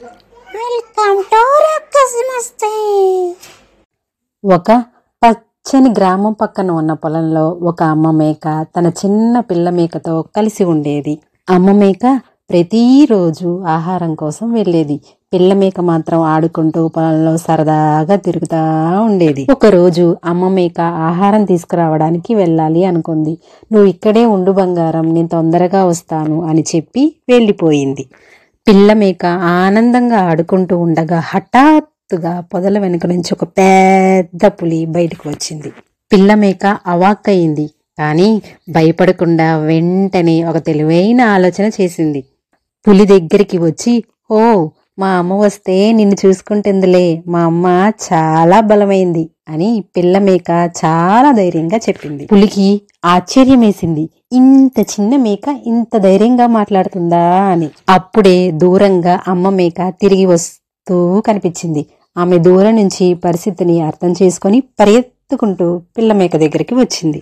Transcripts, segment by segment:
Welcome to రక్కసిమస్తే. ఒక పచ్చని గ్రామం పక్కన ఉన్న పొలంలో ఒక అమ్మ మేక తన చిన్న పిల్ల మేకతో కలిసి ఉండేది. అమ్మ మేక ప్రతిరోజు ఆహారం కోసం వెళ్ళేది. పిల్ల మేక మాత్రం ఆడుకుంటూ పొలంలో సరదాగా తిరుగుతూ ఉండేది. ఒకరోజు అమ్మ మేక ఆహారం తీసుకురావడానికి వెళ్ళాలి అనుకుంది. నువ్వు ఇక్కడే ఉండు బంగారం, నేను తొందరగా వస్తాను అని చెప్పి వెళ్ళిపోయింది. పిల్ల మేక ఆనందంగా ఆడుకుంటూ ఉండగా హఠాత్తుగా పొదల వెనుక నుంచి ఒక పెద్ద పులి బయటకు వచ్చింది. పిల్ల మేక అవాక్కయింది, కానీ భయపడకుండా వెంటనే ఒక తెలివైన ఆలోచన చేసింది. పులి దగ్గరికి వచ్చి, ఓ మా అమ్మ వస్తే నిన్ను చూసుకుంటుందిలే, మా అమ్మ చాలా బలమైంది అని పిల్ల మేక చాలా ధైర్యంగా చెప్పింది. పులికి ఆశ్చర్యమేసింది, ఇంత చిన్న మేక ఇంత ధైర్యంగా మాట్లాడుతుందా అని. అప్పుడే దూరంగా అమ్మ మేక తిరిగి వస్తూ కనిపించింది. ఆమె దూరం నుంచి పరిస్థితిని అర్థం చేసుకొని పరిగెత్తుకుంటూ పిల్ల మేక దగ్గరికి వచ్చింది.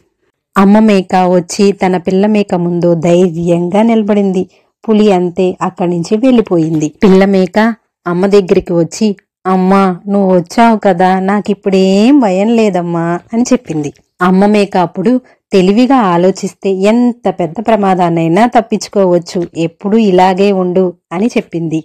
అమ్మ మేక వచ్చి తన పిల్ల మేక ముందు ధైర్యంగా నిలబడింది. పులి అంతే అక్కడి నుంచి వెళ్ళిపోయింది. పిల్ల మేక అమ్మ దగ్గరికి వచ్చి, అమ్మా నువ్వు వచ్చావు కదా, నాకిప్పుడేం భయం లేదమ్మా అని చెప్పింది. అమ్మ మేక అప్పుడు తెలివిగా ఆలోచిస్తే ఎంత పెద్ద ప్రమాదాన్నైనా తప్పించుకోవచ్చు, ఎప్పుడూ ఇలాగే ఉండు అని చెప్పింది.